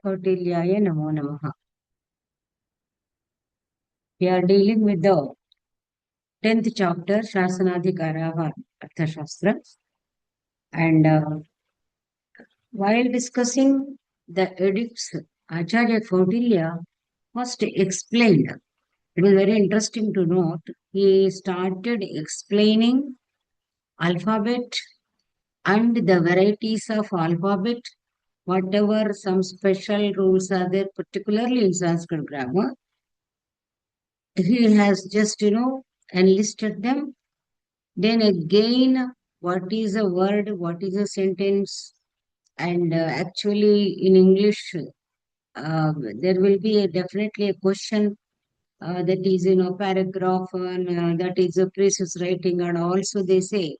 Kautilyaya Namo Namaha. We are dealing with the 10th chapter, Shasanadhikara Arthasastra. And while discussing the edicts, Acharya Kautilya first explained. It is very interesting to note. He started explaining alphabet and the varieties of alphabet, whatever some special rules are there, particularly in Sanskrit grammar. He has just, enlisted them. Then again, what is a word, what is a sentence, and actually in English, there will be definitely a question that is, paragraph, and that is a precise writing, and also they say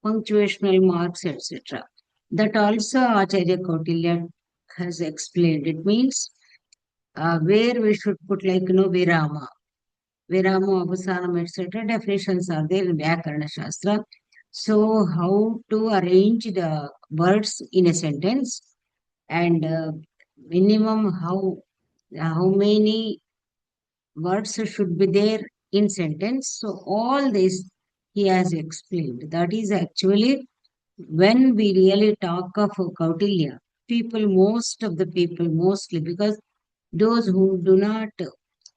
punctuational marks, etc. That also Acharya Kautilya has explained. It means where we should put like, virama. Viramo, Avasanam, etc. definitions are there in Vyakarana Shastra. So, how to arrange the words in a sentence and minimum how many words should be there in sentence. So, all this he has explained. That is actually when we really talk of Kautilya, most of the people, mostly because those who do not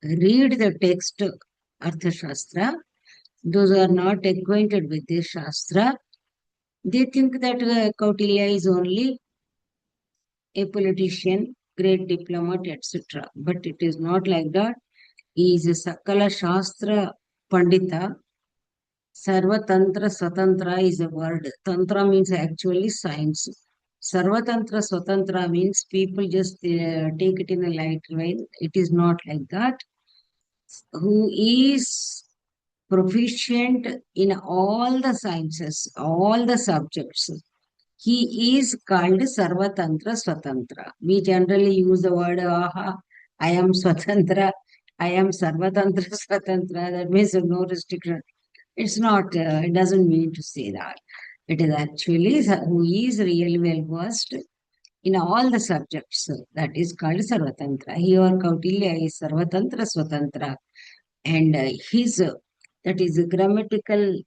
read the text Arthashastra, those who are not acquainted with this Shastra, they think that Kautilya is only a politician, great diplomat, etc. But it is not like that. He is a Sakala Shastra Pandita. Sarvatantra Swatantra is a word. Tantra means actually science. Sarvatantra Swatantra means people just take it in a light way. It is not like that. Who is proficient in all the sciences, all the subjects. He is called Sarvatantra Swatantra. We generally use the word, aha, I am Swatantra, I am Sarvatantra Swatantra. That means no restriction. It's not, it doesn't mean to say that. It is actually who is really well versed in all the subjects. That is called Sarvatantra. Here, Kautilya is Sarvatantra Swatantra. And his, that is a grammatical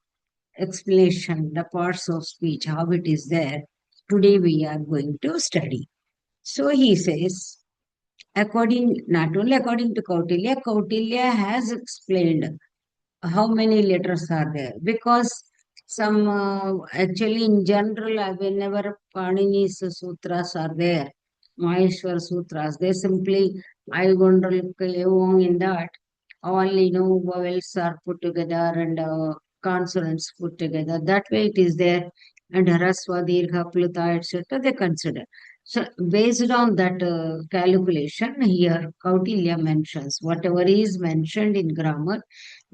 explanation, the parts of speech, how it is there. Today we are going to study. So he says, not only according to Kautilya, Kautilya has explained how many letters are there because some actually in general whenever Panini's sutras are there, Maheshwar sutras, they simply I wonder along in that all vowels are put together and consonants put together, that way it is there, and harasva dirgha pluta etc. they consider. So based on that calculation, here Kautilya mentions whatever is mentioned in grammar,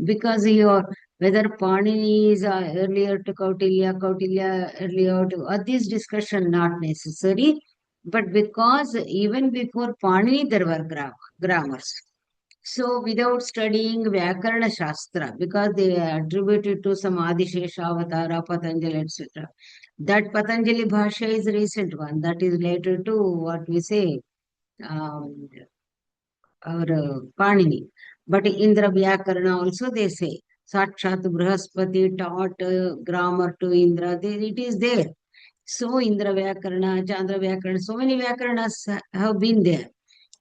because your whether Panini is earlier to Kautilya, Kautilya earlier to this discussion not necessary, but because even before Panini there were grammars. So without studying Vyakarana Shastra, because they attributed to some Adishesha, Avatara, Patanjali, etc. That Patanjali Bhasha is a recent one. That is related to what we say, um, our Panini. But Indra Vyakarana also they say, Sakshat Brahaspati taught grammar to Indra. It is there. So Indra Vyakarana, Chandra Vyakarana, so many Vyakaranas have been there.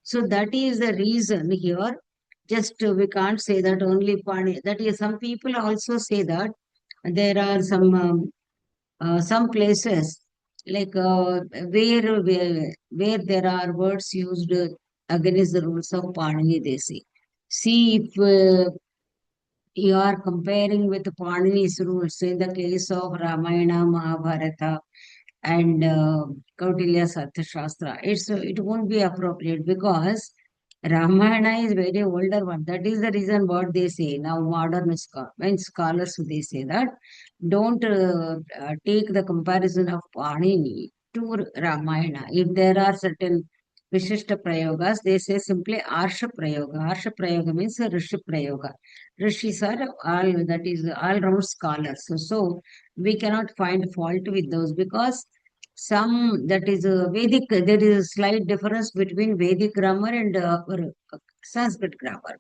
So that is the reason here. Just we can't say that only Pani. That is, some people also say that there are some places like where there are words used against the rules of Panini. They say, see if you are comparing with Panini's rules in the case of Ramayana, Mahabharata, and Kautilya's Arthashastra, it won't be appropriate because Ramayana is very older one. That is the reason what they say now. Modern when scholars they say that don't take the comparison of Panini to Ramayana. If there are certain Vishishta Prayogas, they say simply Arsha Prayoga. Arsha Prayoga means Rishi Prayoga. Rishis are all, that is all round scholars. So we cannot find fault with those because Some that is a Vedic, there is a slight difference between Vedic grammar and Sanskrit grammar.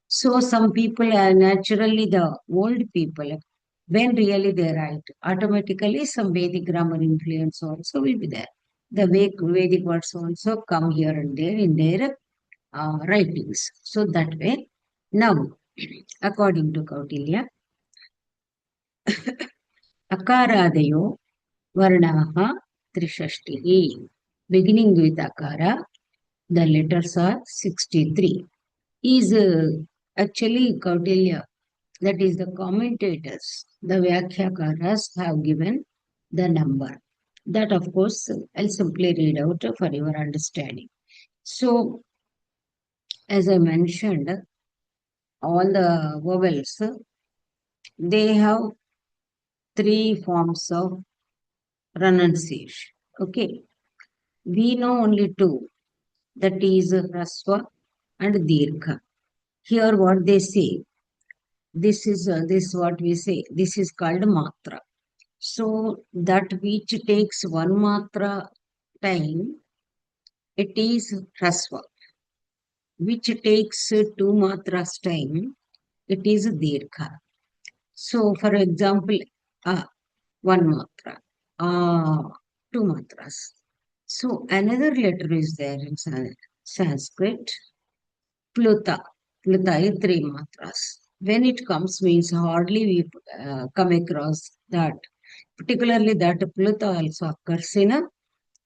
So some people are naturally the old people, when really they write, automatically some Vedic grammar influence also will be there. The Vedic words also come here and there in their writings. So that way, now, according to Kautilya, Akaradayo Varnaha Trishashtihi. Beginning with Akara, the letters are 63. Is actually Kautilya, that is the commentators, the Vyakhyakas have given the number. That of course I'll simply read out for your understanding. So, as I mentioned, all the vowels, they have three forms of pronunciation. Okay. We know only two, that is Rasva and Dirgha. Here what they say, this what we say, this is called Matra. So that which takes one Matra time, it is Rasva. Which takes two Matras time, it is Dirgha. So for example, one Matra, two Matras. So another letter is there in Sanskrit, Pluta. Pluta is three matras. When it comes, means hardly we come across that. Particularly that Pluta also occurs in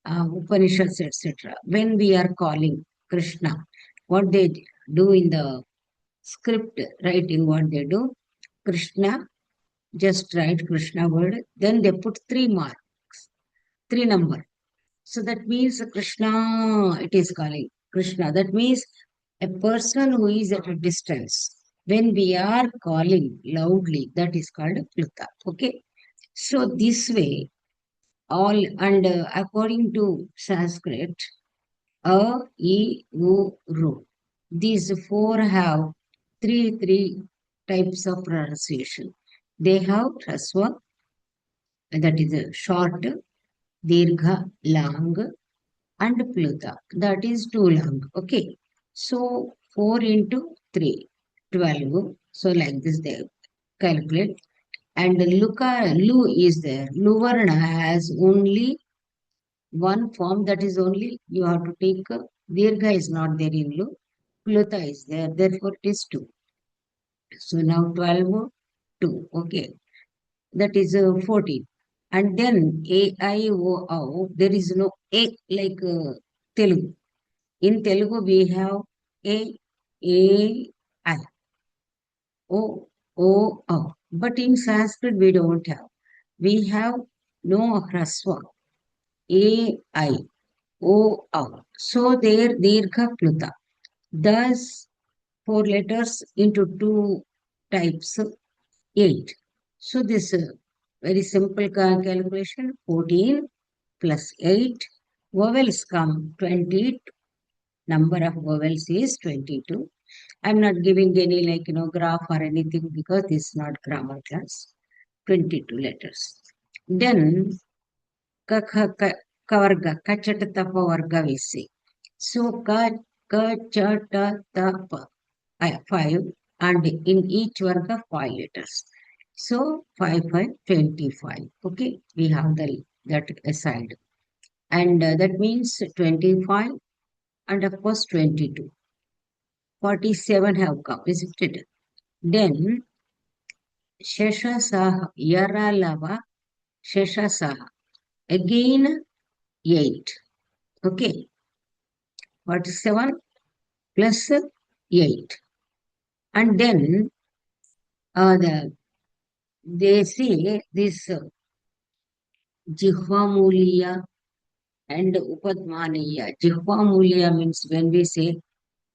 Upanishads, etc. When we are calling Krishna, what they do in the script writing, what they do, Krishna, just write Krishna word, then they put three marks, three number. So that means Krishna, it is calling Krishna. That means a person who is at a distance. When we are calling loudly, that is called Pluta. Okay. So this way, all and according to Sanskrit, A, E, U, Ru. These four have three types of pronunciation. They have Rasva, that is a short, Dirgha, long, and Pluta, that is too long. Okay. So 4 into 3, 12. So like this they calculate. And Lu is there. Luvarna has only one form, that is only you have to take. Dirgha is not there in Lu. Pluta is there. Therefore it is 2. So now 12, 2. Okay. That is 14. And then A, I, O, O, there is no A like Telugu. In Telugu, we have A, I, O, O, O. But in Sanskrit, we don't have. We have no Hraswa, A, I, O, O. So there, Dirgha Pluta. Thus, four letters into two types, 8. So this very simple calculation, 14 plus 8. Vowels come 20. Number of vowels is 22. I'm not giving any graph or anything because this is not grammar class. 22 letters. Then kavarga, kachata tapa varga we say. So kachata tapa 5, and in each varga 5 letters. So 5, 5, 25. Okay, we have that aside. And that means 25 and of course 22. 47 have come, isn't it? Then Sheshasaha, Yaralava, Sheshasaha. Again 8. Okay. 47 plus 8. And then they say this Jihvamuliya and Upadmaniya. Jihvamuliya means when we say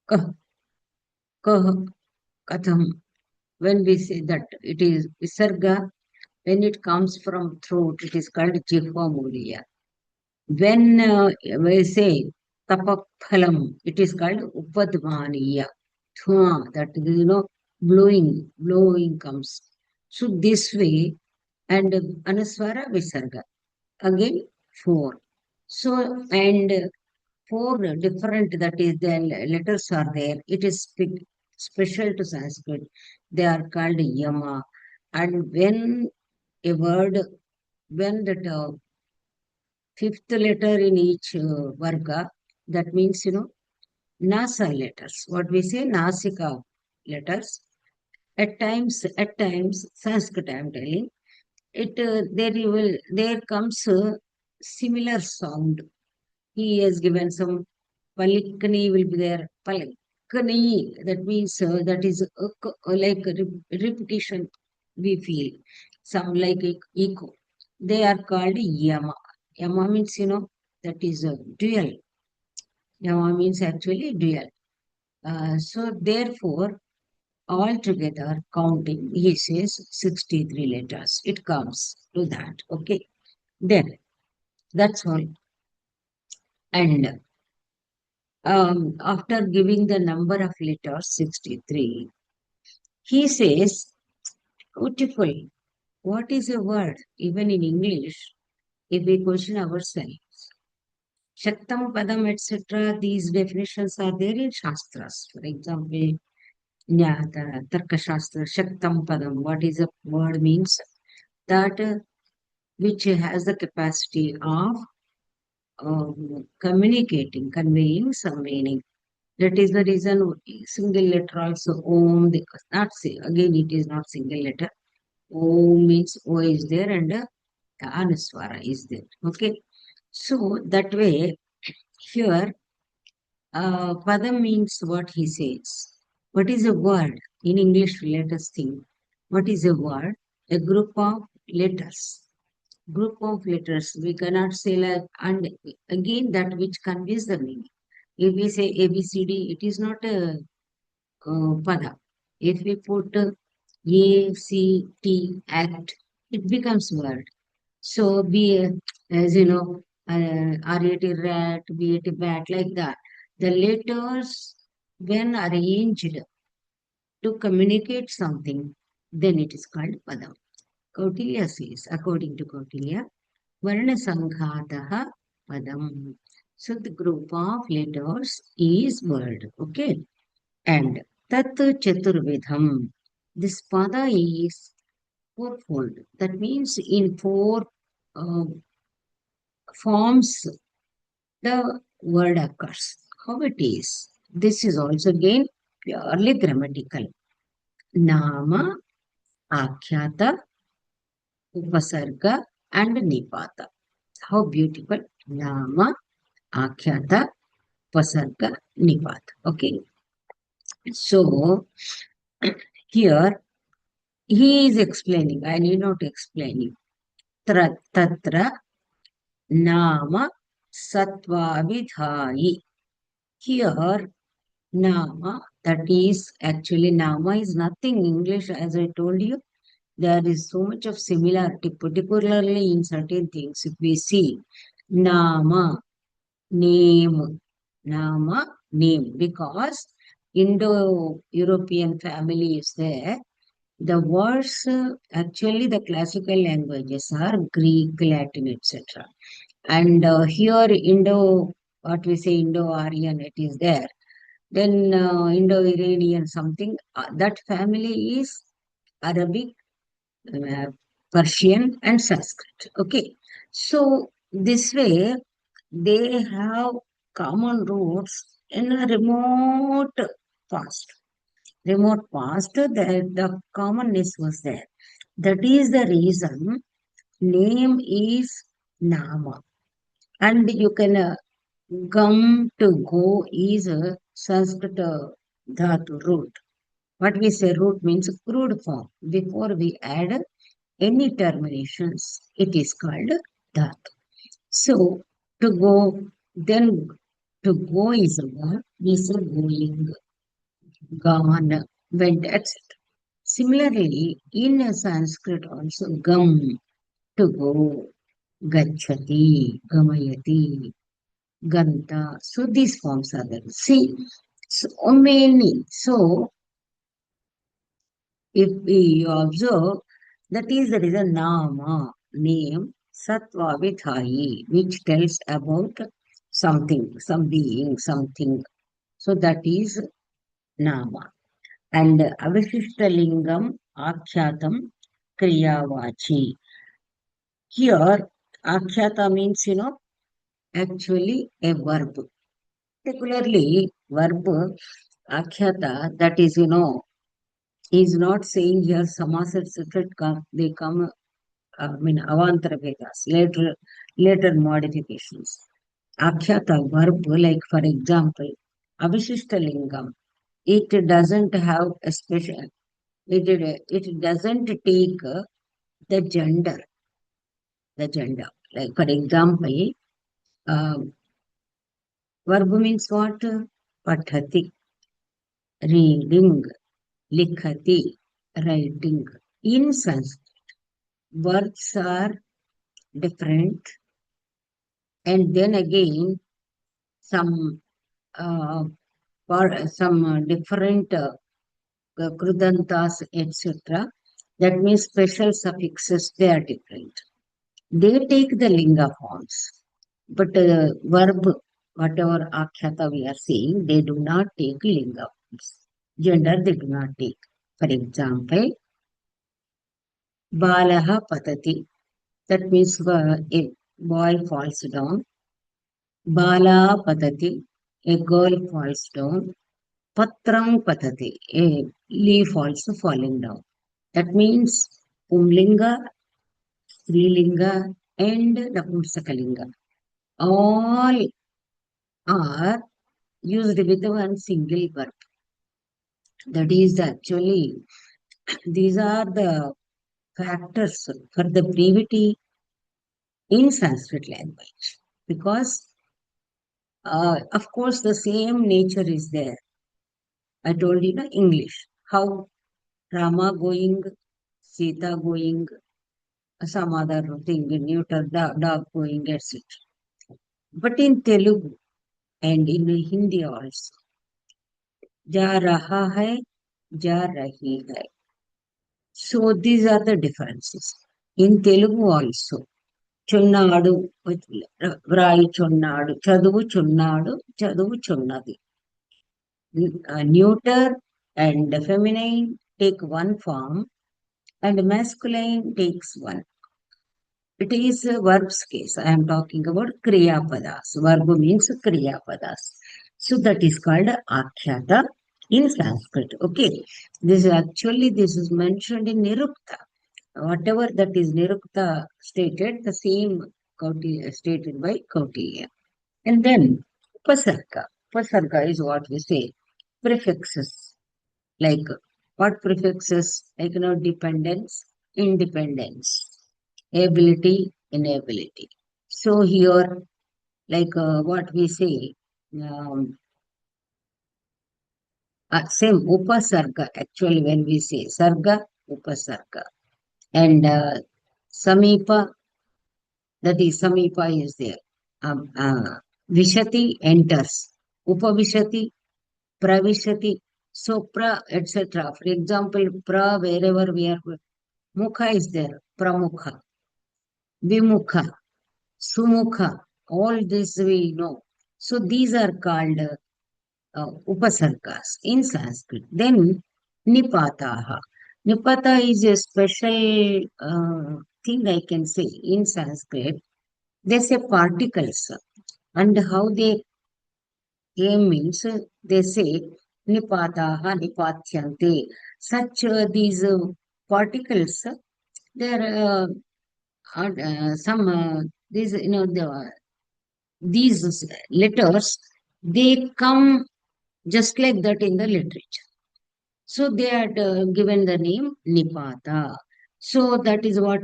Kah, Kah, Katham. When we say that it is Visarga, when it comes from throat, it is called Jihvamuliya. When we say Tapaphalam, it is called Upadmaniya. That blowing comes. So this way, and Anuswara Visarga. Again, four. So, and four different, that is, the letters are there. It is special to Sanskrit. They are called yama. And when a word, when that fifth letter in each varga, that means, nasa letters. What we say, nasika letters. At times, Sanskrit, I am telling, there comes a similar sound. He has given some palikani will be there. Palikani, that means that is like a repetition we feel. Some like echo. They are called yama. Yama means, that is a dual. Yama means actually dual. So therefore, altogether counting, he says 63 letters. It comes to that. Okay. Then that's all. And after giving the number of letters 63, he says, beautiful. What is a word? Even in English, if we question ourselves, Shaktam, Padam, etc., these definitions are there in Shastras. For example, Nyata, Tarka Shastra, Shaktam, Padam. What is a word means? That which has the capacity of communicating, conveying some meaning. That is the reason single letter also Om, not say, again it is not single letter. Om means O is there and Anuswara is there. Okay. So that way, here, Padam means what he says. What is a word? In English, let us think. What is a word? A group of letters. Group of letters. We cannot say like, and again that which conveys the meaning. If we say ABCD, it is not a pada. If we put A, C, T, act, it becomes word. So be as you know, R-A-T rat, B-A-T bat, like that. The letters, when arranged to communicate something, then it is called padam. Kautilya says, according to Kautilya, Varna Sanghataha Padam. So the group of letters is word. Okay. And Tat Chaturvidham. This pada is fourfold. That means in four uh, forms the word occurs. How it is? This is also again purely grammatical. Nama, Akhyata, Upasarga, and Nipata. How beautiful. Nama, Akhyata, Upasarga, Nipata. Okay. So here he is explaining. I need not explaining. Tatra Nama Satvavidhai. Here Nama, that is actually Nama is nothing English, as I told you. There is so much of similarity, particularly in certain things. If we see Nama, name, Nama, name, because Indo-European family is there. The words, actually, the classical languages are Greek, Latin, etc. And here, what we say, Indo-Aryan, it is there. Then Indo-Iranian something, that family is Arabic, uh, Persian, and Sanskrit. Okay. So this way, they have common roots in a past. Remote past, the commonness was there. That is the reason name is Nama. And you can gum to go is a Sanskrit dhatu root. What we say root means crude form. Before we add any terminations, it is called dhatu. So to go, then to go is a verb. We say going, gone, went, etc. Similarly, in Sanskrit also gam, to go, gachati, gamayati, ganta. So these forms are there. See, so many. So if we observe, that is the reason nama, name, Sattva with Hai, which tells about something, some being, something. So that is Nama. And Avishishtalingam Akyatam Kriyavachi. Here, Akhyata means, actually a verb. Particularly, verb Akhyata, that is, is not saying here Samasat Sutrat come, they come, Avantara Vedas, later modifications. Akhyata verb, like for example, Avishishtalingam, it doesn't have a special, it doesn't take the gender, the gender. Like for example, uh, verb means what? Pathati, reading, likhati, writing. In Sanskrit, verbs are different, and then again some some different krudantas, etc. That means special suffixes, they are different. They take the linga forms, but verb, whatever akhyata we are saying, they do not take linga forms. Gender, they do not take. For example, balaha patati. That means a boy falls down. Bala patati. A girl falls down. Patram patati. A leaf also falling down. That means Pumlinga, Strilinga, and Napumsakalinga. All are used with one single verb. That is actually, these are the factors for the brevity in Sanskrit language. Because, of course, the same nature is there. I told you, English. How Rama going, Sita going, some other thing, neuter, dog going, etc. But in Telugu and in Hindi also, जा रहा है, जा रही है. So these are the differences. In Telugu also, చున్నాడు, వ్రాయిచున్నాడు, చదువుచున్నాడు, చదువుచున్నది. Neuter and feminine take one form and masculine takes one. It is a verb's case. I am talking about Kriya Padas. Verb means Kriya Padas. So that is called Akhyata in Sanskrit. Okay. This is mentioned in Nirukta. Whatever that is Nirukta stated, the same Kautilya, stated by Kautilya. And then Upasarga. Upasarga is what we say, prefixes. Like what prefixes? Like, dependence, independence, ability, inability. So here, like what we say, um, same upasarga, actually when we say sarga, upasarga. And samipa, that is samipa is there. Vishati enters. Upavishati, pravishati. So pra, etc. For example, pra, wherever we are, mukha is there, pramukha, vimukha, sumukha, all this we know. So these are called upasargas in Sanskrit. Then nipataha. Nipata is a special thing I can say in Sanskrit. They say particles, and how they came means they say nipataha, nipatyante. Such these particles, they are some these these letters, they come just like that in the literature. So they had given the name Nipata. So that is what,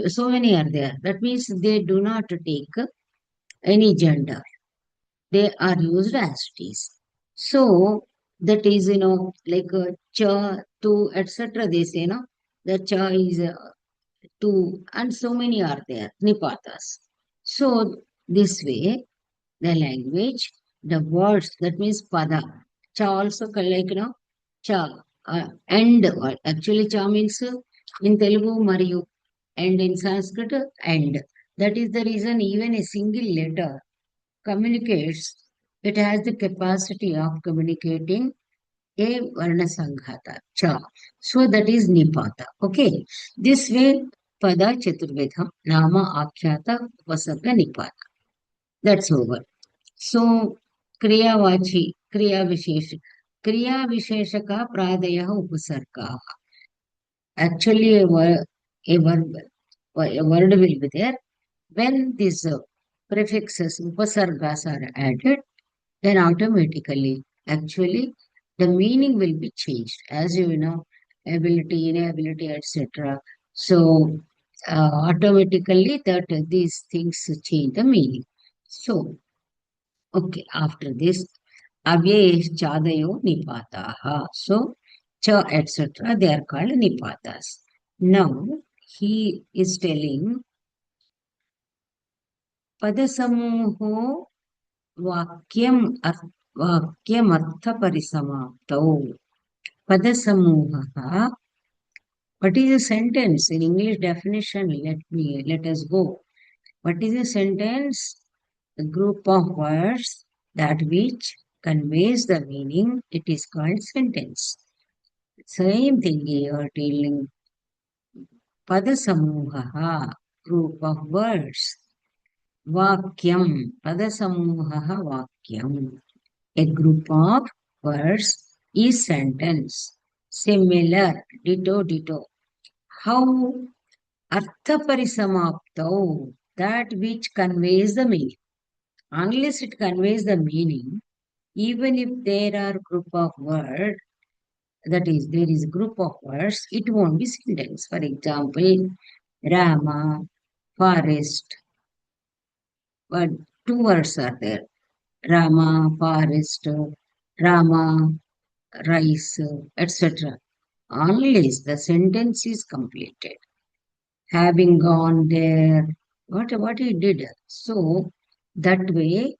so many are there. That means they do not take any gender. They are used as it is. So that is, like cha, tu, etc. They say, the cha is tu, and so many are there, Nipatas. So this way, the language, the words, that means pada. Cha also like, cha, and, actually cha means in Telugu, Mariyu, and in Sanskrit, and. That is the reason even a single letter communicates, it has the capacity of communicating a varna sanghata, cha. So that is nipata. Okay. This way, pada chaturvedham, nama akhyata, upasarga nipata. That's over. So, क्रियावाची, क्रियाविशेष, क्रियाविशेषका प्रादयः उपसर्गाः. Actually, a word will be there. When these prefixes, upasargas are added, then automatically, actually, the meaning will be changed. As you know, ability, inability, etc. So, automatically, that these things change the meaning. So, okay, after this, avye chadayo nipataha. So, cha, etc., they are called nipatas. Now, he is telling padasamuho vakyam vakyam artha padasamuha. What is a sentence? In English definition, let us go. What is a sentence? A group of words that which conveys the meaning, it is called sentence. Same thing here, telling padasamuha, group of words. Vakyam, padasamuha vakyam. A group of words is sentence. Similar, ditto, ditto. How artha parisamaptau, that which conveys the meaning. Unless it conveys the meaning, even if there are group of words, that is, there is a group of words, it won't be sentence. For example, Rama, forest, but two words are there. Rama, forest, Rama, rice, etc. Unless the sentence is completed. Having gone there, what he did. So, that way,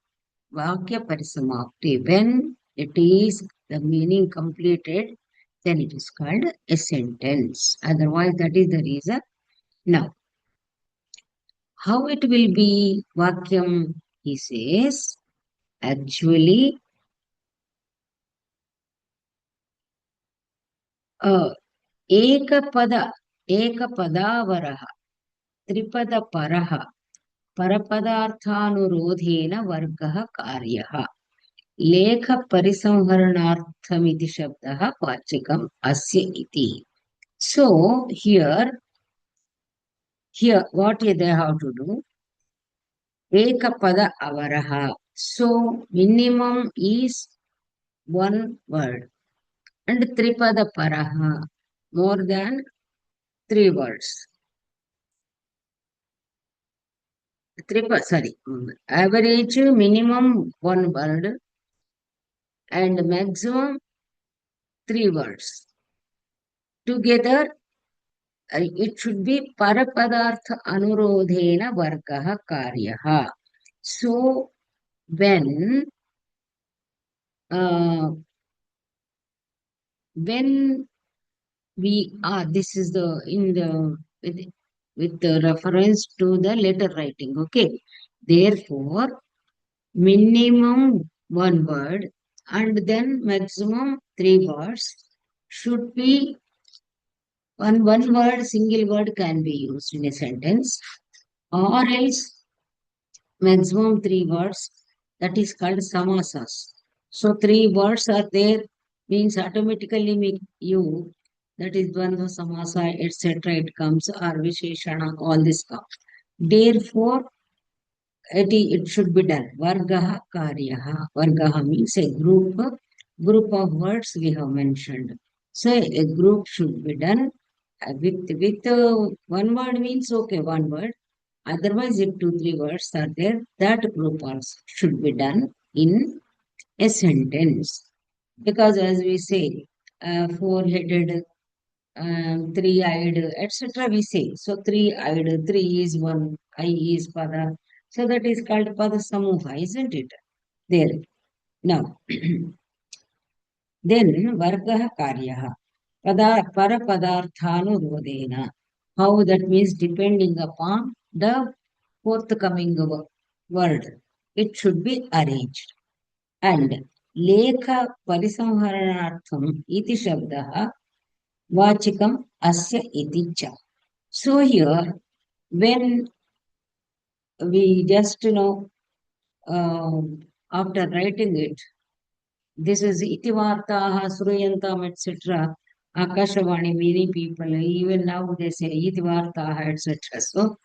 Vakya Parisamapti, when it is the meaning completed, then it is called a sentence. Otherwise, that is the reason. Now, how it will be Vakyam, he says, actually, uh, Ekapada, Ekapadavaraha, Tripada परपदार्थानुरोधेन वर्गः कार्यः लेखपरिसंहरणार्थमिति शब्दः वाचिकम् अस्य इति. So here what they have to do? Ekapada avaraha. So minimum is one word, and tripada paraha, more than three words. Average minimum one word and maximum three words. Together, it should be parapadartha anurodhena vargaha karyaha. So, when uh, when we are, this is the in the with the reference to the letter writing. Okay, therefore, minimum one word and then maximum three words should be one word, single word can be used in a sentence, or else maximum three words, that is called samasas. So three words are there, means automatically make you, that is dvandva samasa, etc. It comes, or visheshana, all this comes. Therefore, it should be done. Vargaha karyaha. Vargaha means a group of words we have mentioned. So a group should be done with one word means okay, one word. Otherwise, if two, three words are there, that group also should be done in a sentence. Because as we say, four-headed, three-eyed, etc. we say. So three-eyed, three is one, eye is pada. So that is called pada samuha, isn't it? There. Now, then vargaha karyaha. Parapadarthanurodhena. How that means depending upon the forthcoming word. It should be arranged. And lekha parisamharanartham iti shabdaha vachikam asya iti cha. So here, when we just, after writing it, this is itivartaha, sruyantam, etc. Akashavani, many people, even now they say itivartaha, etc. So,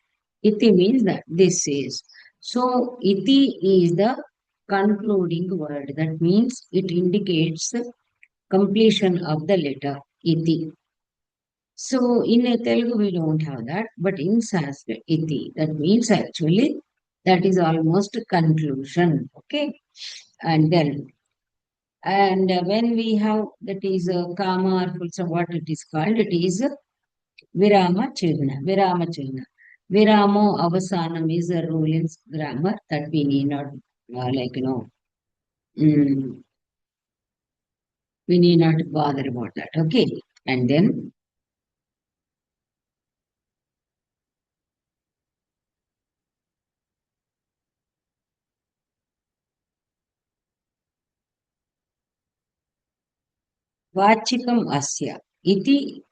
iti means that this is. So, iti is the concluding word. That means it indicates the completion of the letter iti. So, in a Telugu, we don't have that, but in Sanskrit, iti, that means actually that is almost a conclusion. Okay. And then when we have that is kama or full stop, what it is called, it is virama chirna. Virama chirna. Viramo avasanam is a rule in grammar that we need not mm, we need not bother about that. Okay. And then vachikam asya iti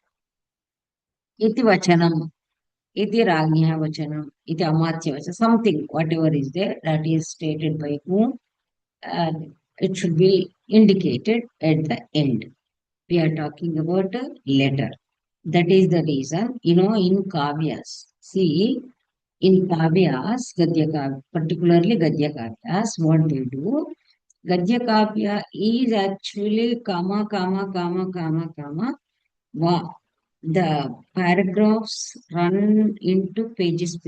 iti vachanam iti ragnya vachanam iti amatya vachanam, something whatever is there that is stated by whom, and it should be indicated at the end. We are talking about a letter. That is the reason, in kavyas. See, in kavyas, Gadya Kavya, particularly Gadya Kavyas, what they do, Gadya Kavya is actually comma. Wow. The paragraphs run into pages.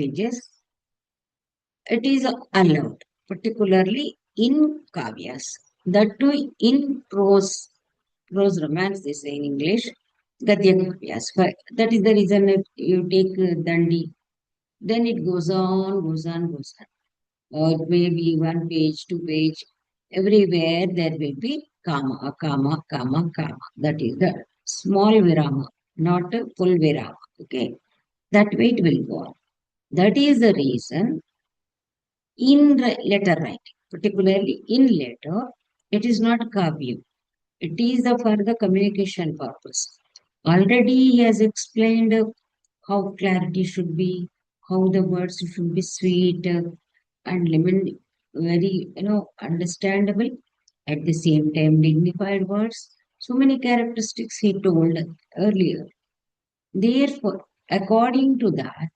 It is allowed, particularly in kavyas. That too in prose romance, they say in English, Gadya Kavyas. That is the reason if you take Dandi, then it goes on. Or it may be one page, two page. Everywhere there will be comma. That is the small virama, not a full virama. Okay. That way it will go on. That is the reason in letter writing, particularly in letter, it is not kavya. It is the for the communication purpose. Already he has explained how clarity should be, how the words should be sweet and very understandable. At the same time, dignified words. So many characteristics he told earlier. Therefore, according to that,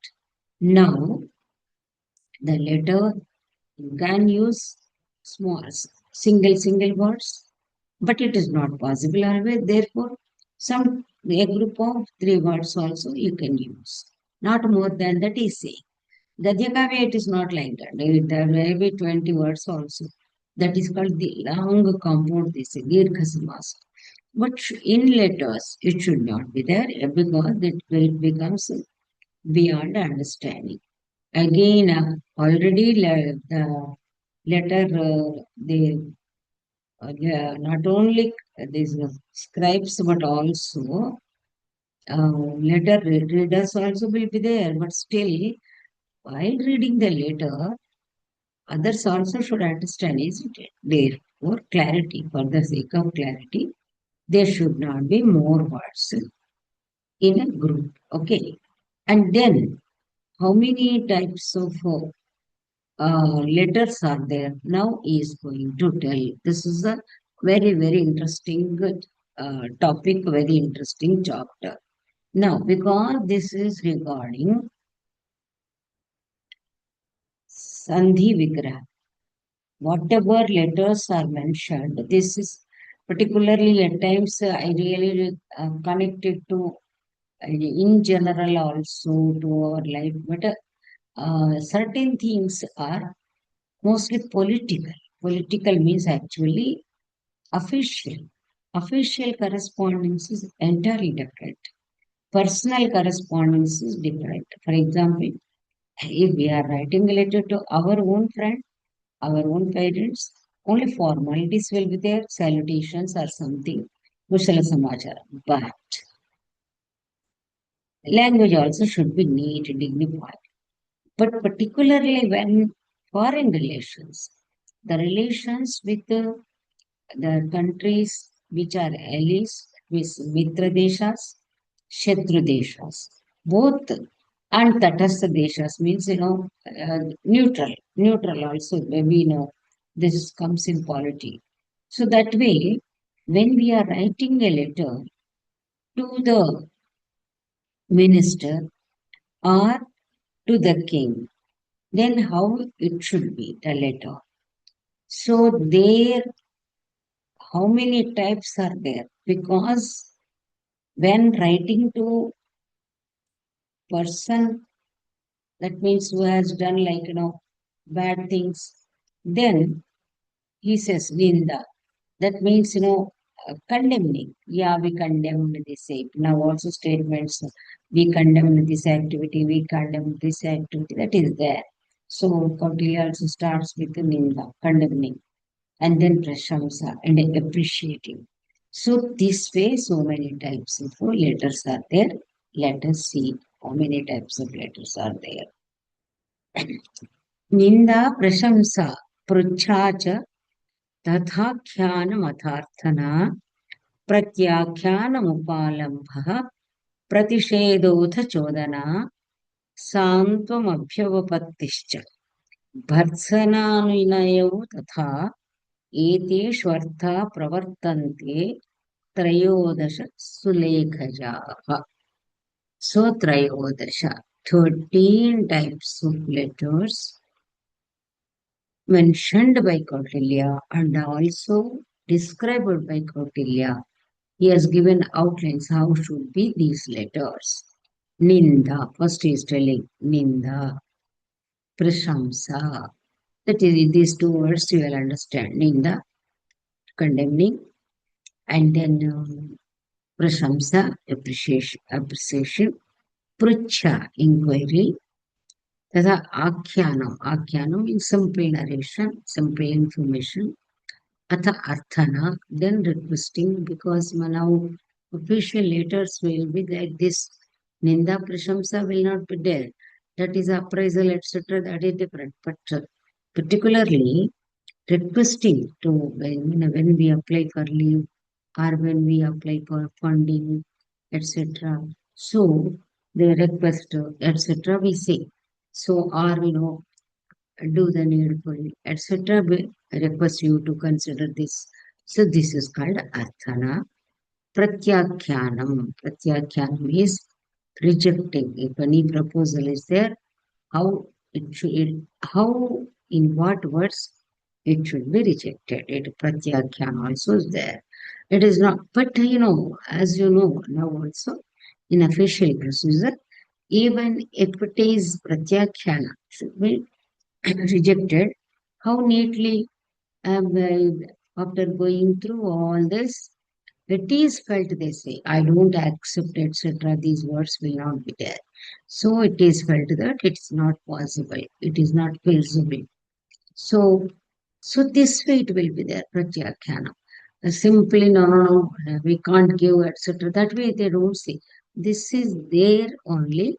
now the letter you can use small single words, but it is not possible always. Therefore, some a group of three words also you can use. Not more than that is saying. Gadya Kavya, it is not like that. There may be 20 words also. That is called the long compound, they say, Dirgha Samasa. But in letters, it should not be there because it becomes beyond understanding. Again, already the letter, not only these scribes, but also letter readers also will be there. But still, while reading the letter, others also should understand, isn't it? Therefore, clarity, for the sake of clarity, there should not be more words in a group. Okay. And then, how many types of letters are there? Now he is going to tell. This is a very interesting topic, very interesting chapter. Now, because this is regarding Sandhi Vigraha, whatever letters are mentioned, this is particularly at times I really connect it to in general also to our life, but certain things are mostly political. Political means actually official. Official correspondence is entirely different. Personal correspondence is different. For example, if we are writing a letter to our own friend, our own parents, only formalities will be there, salutations or something, Kushala Samachara. But language also should be neat, dignified. But particularly when foreign relations, the relations with the countries which are allies with Mitra Deshas, Shatru Deshas, both, and Tatastha Deshas means, neutral also, we know this comes in polity. So that way, when we are writing a letter to the minister or to the king, then how it should be, the letter. So there, how many types are there? Because when writing to person, that means who has done bad things, then he says Ninda. That means, condemning. Yeah, we condemned this act. Now also statements, we condemned this activity, we condemned this activity, that is there. So Kautilya also starts with the Ninda, condemning, and then Prashamsa and appreciating. So this way, so many types of letters are there. Let us see how many types of letters are there. Ninda, Prashamsa, Prucha cha, तथाख्यानमथार्थना प्रत्याख्यानमुपालम्भः प्रतिषेधोऽथ चोदना सान्त्वमभ्यवपत्तिश्च भर्त्सनानुनयौ तथा एतेष्वर्थाः प्रवर्तन्ते त्रयोदश सुलेखजाः. So त्रयोदश, 13 types of letters mentioned by Kautilya and also described by Kautilya. He has given outlines how should be these letters. Ninda, first he is telling Ninda, Prashamsa. That is, these two words you will understand. Ninda, condemning, and then Prashamsa, appreciation, Prucha, inquiry, Tata Akyanam means simple narration, simple information, Atha Arthana, then requesting, because now official letters will be like this. Ninda Prashamsa will not be there. That is appraisal, etc. That is different. But particularly requesting to when we apply for leave or when we apply for funding, etc. So the request, etc. we say. So or do the needful, etc. We request you to consider this. So this is called Arthana. Pratyakhyanam. Pratyakhyanam is rejecting. If any proposal is there, how it should, how, in what words it should be rejected. It Pratyakhyana also is there. It is not, but as you know, now also in official procedure, even if it is Pratyakhyana, should be rejected. How neatly, after going through all this, it is felt, they say, I don't accept, etc. These words will not be there. So it is felt that it's not possible, it is not feasible. So, this way it will be there, Pratyakhyana. Simply, no, we can't give, etc. That way they don't say. This is there only.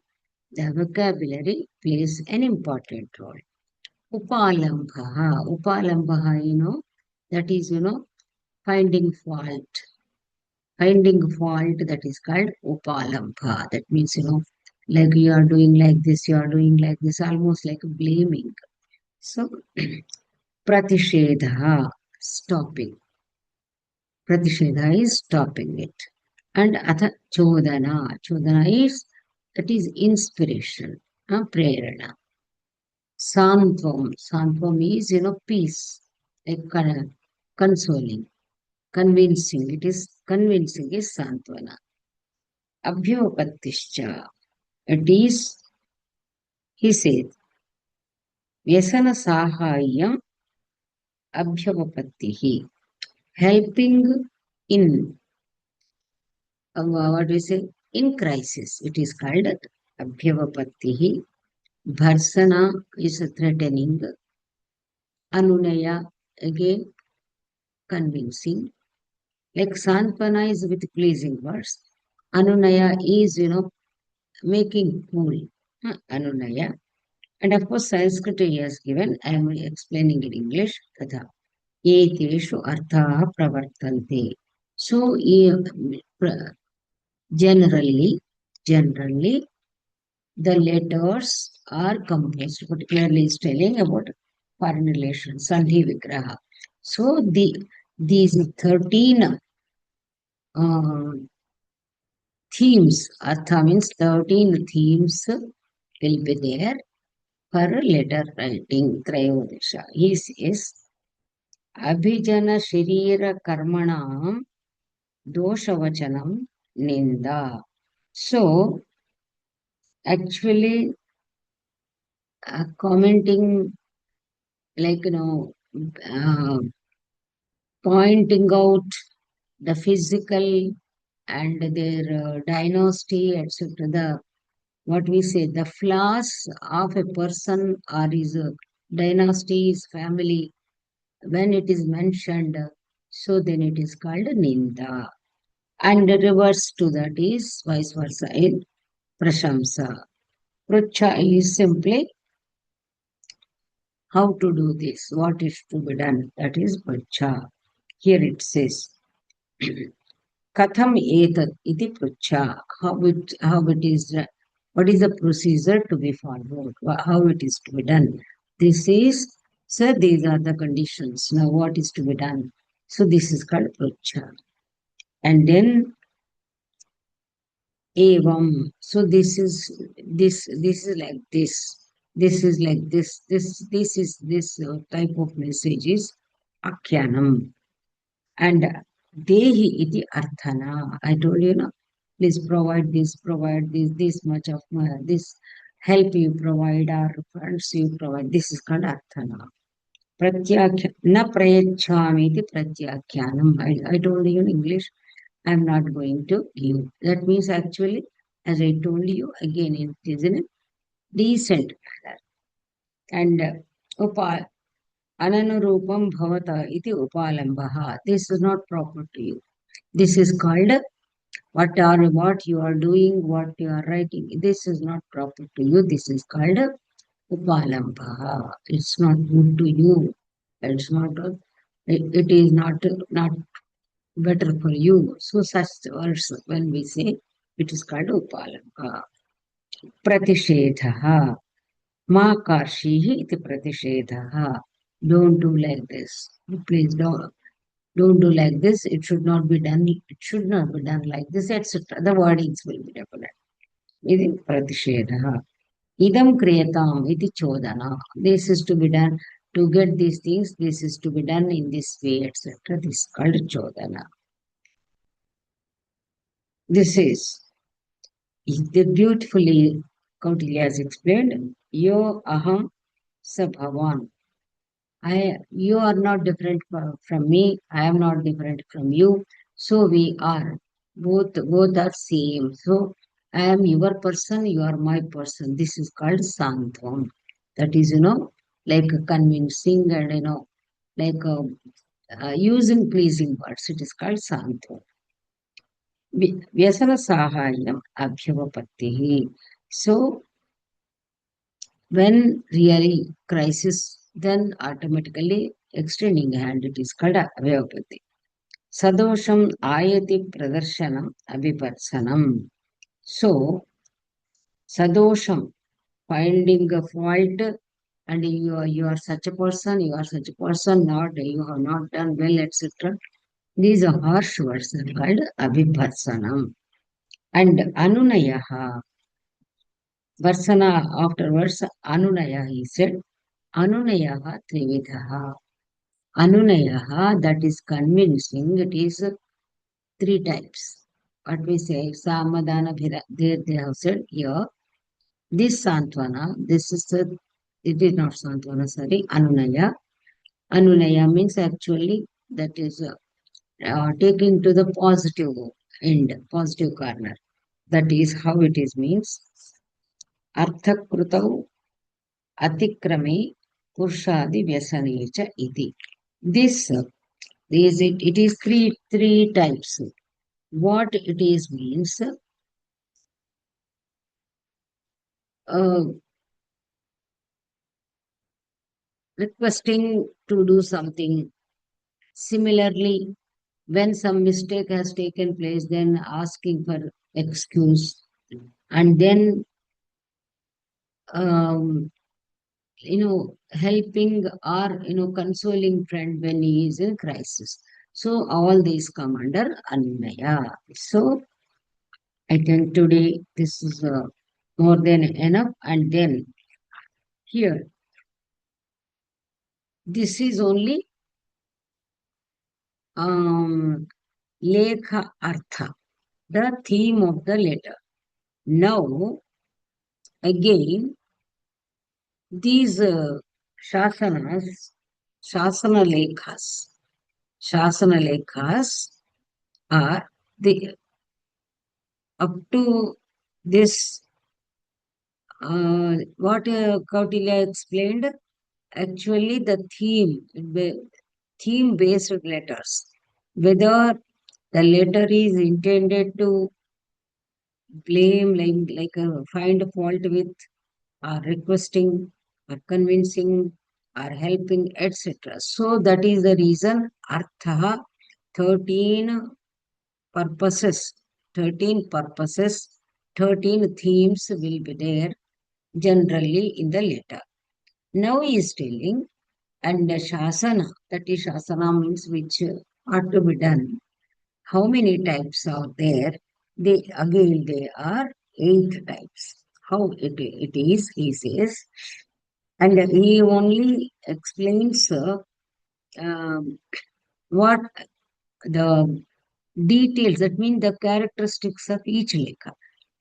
The vocabulary plays an important role. Upalambha, that is, finding fault. Finding fault, that is called upalambha. That means, like you are doing like this, you are doing like this, almost like blaming. So, pratishedha, stopping. Pratishedha is stopping it. And atha chodana. Chodana is, that is inspiration, prerana. Santvam. Santvam is, peace, like consoling, convincing. It is convincing is santvana. Abhyopattischa. It is, he said, vyasana sahayam abhyopattihi. Helping in, what do we say, in crisis. It is called abhyopattihi. Bharsana is threatening. Anunaya, again, convincing. Like Sanpana is with pleasing words. Anunaya is, making cool. Anunaya. And of course, Sanskrit he has given. I am explaining in English. Tatha. Eteshu arthaha pravartante. So, generally, the letters are composed, particularly is telling about foreign relations, Sandhi Vigraha. So these 13 themes, Artha means 13 themes will be there for letter writing, Trayodisha. He says, Abhijana Shirira Karmanam Doshavachanam Ninda. So, actually, commenting like, uh, pointing out the physical and their dynasty, etc. The what we say, the flaws of a person or his dynasty, his family, when it is mentioned, so then it is called ninda. And the reverse to that is vice versa in prashamsa. Pracha is simply how to do this, what is to be done. That is pracha. Here it says. Katham etat iti prucha. How it is, what is the procedure to be followed, how it is to be done. This is, sir, these are the conditions. Now what is to be done? So this is called prucha. And then evam. So this is like this. This is like this. This type of message is akyanam. And dehi iti arthana. I told you, no, please provide this much of this help you provide, or funds you provide. This is called arthana. Na prayachami iti pratyakyanam. I told you in English, I am not going to give. That means actually, as I told you, again, it is in a decent manner. And upa ananurupam bhavata iti upalambaha. This is not proper to you. This is called what you are doing, what you are writing. This is not proper to you. This is called upalambha. It's not good to you. It's not. It is not better for you. So such words when we say it is called upalambha. Pratishedha. Ma karshihi iti pratishedha. Don't do like this. Please don't do like this. It should not be done. It should not be done like this, etc. The wordings will be definite. Iti pratishedha. Idam kriyatam iti chodana. This is to be done to get these things. This is to be done in this way, etc. This is called chodana. This is the beautifully Kautilya has explained. Yo aham sabhavan. You are not different from me. I am not different from you. So we are both are same. So I am your person. You are my person. This is called santvam. That is, like convincing and like using pleasing words. It is called santvam. Vyasana sahayam abhyavapattihi. So when really crisis, then automatically extending hand, it is called avayapati. Sadosham ayati pradarshanam abhiparsanam. So, sadosham, finding a fault, and you are such a person, not, you have not done well, etc. These are harsh words are called abhiparsanam. And anunayaha, varsana afterwards, anunaya, he said, anunayaha trividaha. Anunayaha, that is convincing, it is three types. What we say, Samadana, they have said here, this Santvana, this is it is not Santvana, sorry, Anunaya. Anunaya means actually that is taking to the positive end, positive corner. That is how it is means. Arthakrutau atikrame purushadi vyasanecha iti. This it is three types. What it is means, uh, requesting to do something. Similarly, when some mistake has taken place, then asking for excuse, and then um, helping or consoling friend when he is in crisis. So all these come under Anmaya. So I think today this is more than enough. And then here, this is only um, Lekha Artha, the theme of the letter. Now, again, these shasanas, shasana lekhas, shasana lekhas are the up to this what Kautilya explained. Actually, the theme based letters, whether the letter is intended to blame, find a fault with, or requesting, or convincing, or helping, etc. So that is the reason Artha 13 purposes, 13 purposes, 13 themes will be there generally in the letter. Now he is telling, and the Shasana, that is Shasana means which are to be done. How many types are there? They are 8 types. How it is, he says, and he only explains um, what the details, that means the characteristics of each lekha.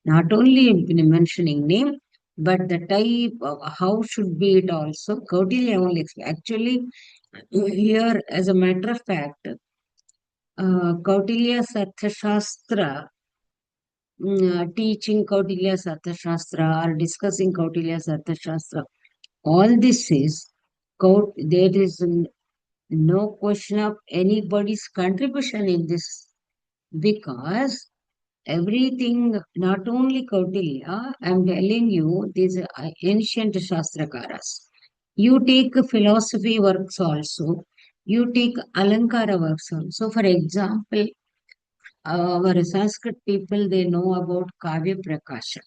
Not only mentioning name, but the type of how should be it also. Kautilya only actually here, as a matter of fact, Kautilya's Arthasastra, teaching Kautilya's Arthasastra or discussing Kautilya's Arthasastra, all this is, there is no question of anybody's contribution in this, because everything, not only Kautilya, I'm telling you, these ancient Shastrakaras. You take philosophy works also, you take Alankara works also. For example, our Sanskrit people, they know about Kavya Prakasha,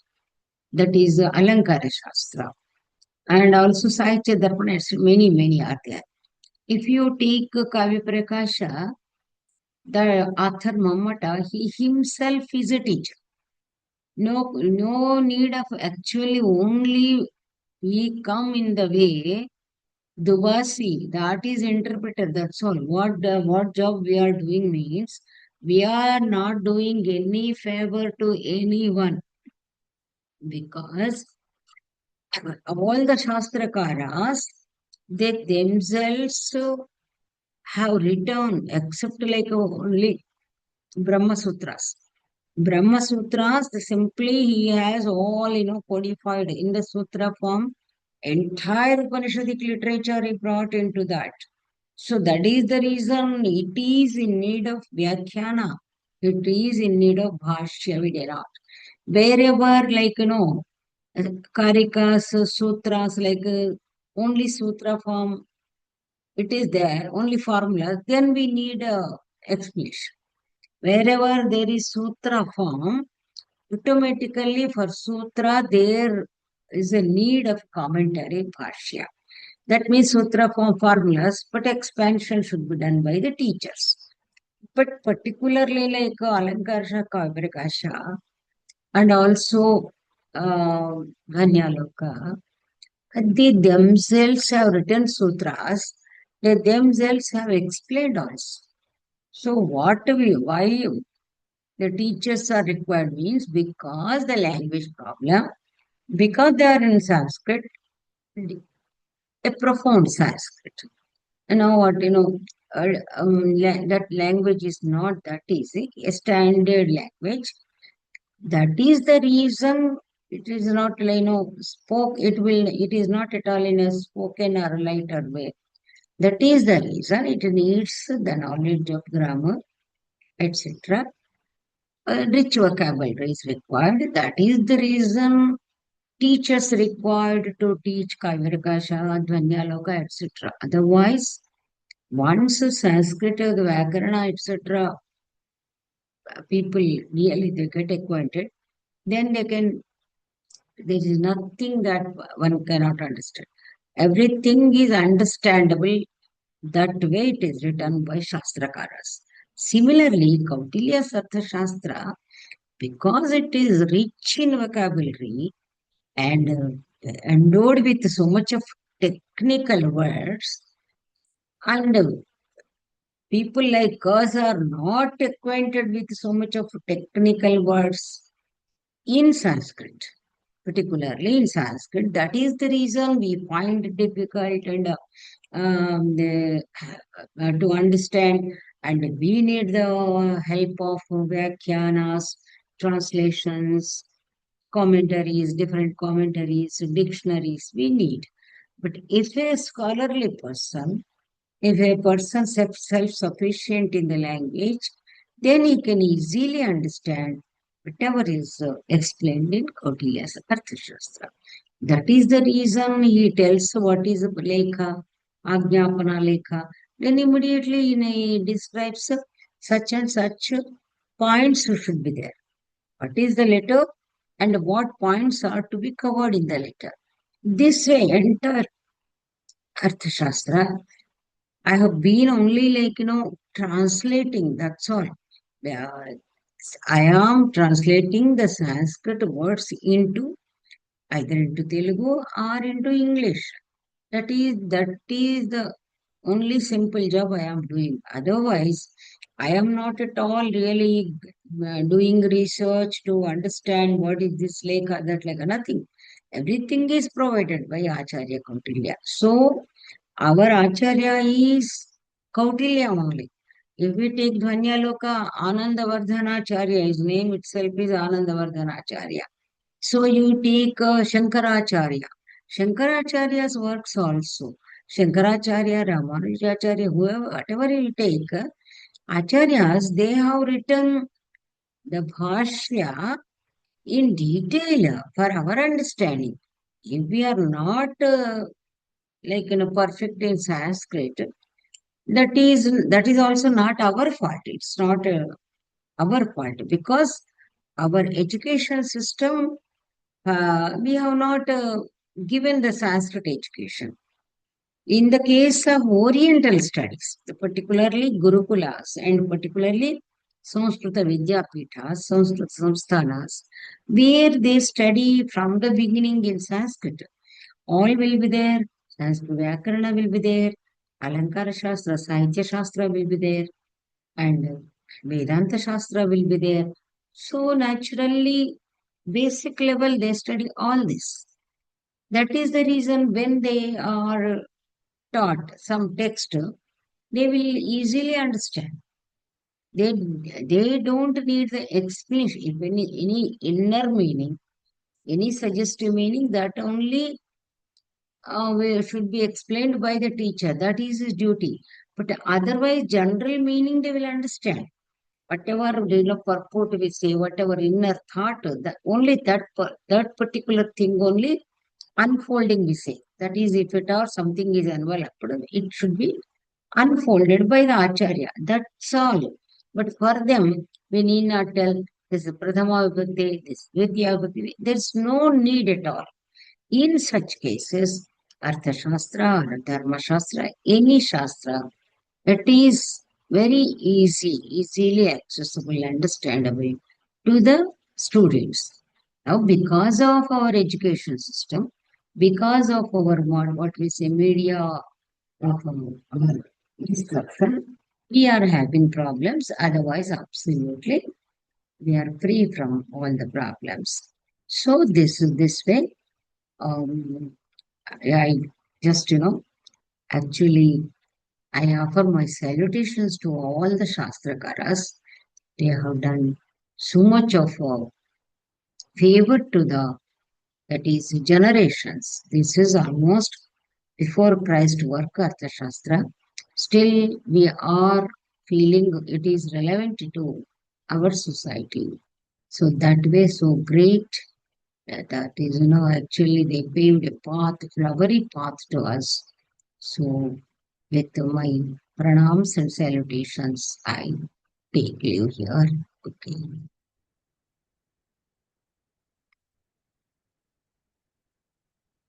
that is Alankara Shastra, and also Sahitya Darpana, many are there. If you take Kavya Prakasha, the author Mamata, he himself is a teacher. No need of actually only we come in the way, Dubasi, that is interpreter, that's all. What job we are doing means, we are not doing any favor to anyone, because all the Shastrakaras, they themselves have written, except like only Brahma Sutras. Brahma Sutras, simply he has all, codified in the sutra form. Entire Upanishadic literature he brought into that. So that is the reason it is in need of Vyakhyana. It is in need of Bhashya Vidya. Wherever, Karikas, Sutras, only sutra form, it is there, only formulas, then we need a explanation. Wherever there is sutra form, automatically for sutra there is a need of commentary, bhashya. That means sutra form formulas, but expansion should be done by the teachers. But particularly like Alankarsha, Kavrakasha, and also uh, Ganyaloka, they themselves have written sutras, they themselves have explained also. So why the teachers are required means, because the language problem, because they are in Sanskrit, a profound Sanskrit. You know what, that language is not that easy, a standard language. That is the reason it is not, it is not at all in a spoken or lighter way. That is the reason it needs the knowledge of grammar, etc. Rich vocabulary is required. That is the reason teachers required to teach Kaivarikasha, Dvanyaloka, etc. Otherwise, once Sanskrit, the Vyakarana, etc., people really they get acquainted, then they can, there is nothing that one cannot understand. Everything is understandable. That way it is written by Shastrakaras. Similarly, Kautilya's Arthasastra, because it is rich in vocabulary and endowed with so much of technical words, and people like us are not acquainted with so much of technical words in Sanskrit, particularly in Sanskrit. That is the reason we find it difficult and to understand, and we need the help of Vyakhyanas, translations, commentaries, different commentaries, dictionaries we need. But if a scholarly person, if a person self-sufficient in the language, then he can easily understand whatever is explained in Kautilya's Arthashastra. That is the reason he tells what is Lekha, Ajnapana Lekha. Then immediately he describes such and such points should be there. What is the letter and what points are to be covered in the letter. This way, entire Arthashastra, I have been only translating, that's all. Uh, I am translating the Sanskrit words into either into Telugu or into English. That is the only simple job I am doing. Otherwise, I am not at all really doing research to understand what is this lake or that lake. Nothing. Everything is provided by Acharya Kautilya. So our Acharya is Kautilya only. If we take Dhvanyaloka, Anandavardhanacharya, his name itself is Anandavardhanacharya. So you take Shankaracharya. Shankaracharya's works also. Shankaracharya, Ramanujacharya, whoever, whatever you take, Acharyas, they have written the Bhashya in detail for our understanding. If we are not perfect in Sanskrit, that is also not our fault. It's not our fault because our education system, we have not given the Sanskrit education. In the case of Oriental studies, particularly Gurukulas and particularly Samskrita Vidyapitas, Samskrita Samsthanas, where they study from the beginning in Sanskrit, all will be there. Sanskrit Vyakarana will be there. Alankara Shastra, Sahitya Shastra will be there. And Vedanta Shastra will be there. So naturally, basic level, they study all this. That is the reason when they are taught some text, they will easily understand. They, they don't need the explanation, if any inner meaning, any suggestive meaning, that only should be explained by the teacher. That is his duty. But otherwise, general meaning they will understand. Whatever purport we say, whatever inner thought, that only that particular thing only unfolding we say. That is, if it or something is enveloped, it should be unfolded by the Acharya. That's all. But for them, we need not tell this is Prathama Vibhakti, this Vidya Vibhakti. There's no need at all. In such cases, Arthashastra or Dharma Shastra, any Shastra, it is very easily accessible, understandable to the students. Now, because of our education system, because of our what we say media of our instruction, we are having problems. Otherwise, absolutely, we are free from all the problems. So this way, um, I just actually I offer my salutations to all the Shastrakaras. They have done so much of favor to the, that is, generations. This is almost before Christ work, Arthashastra. Still, we are feeling it is relevant to our society. So that way, so great. That is, actually they paved a path, flowery path to us. So, with my pranams and salutations, I take leave here. Okay.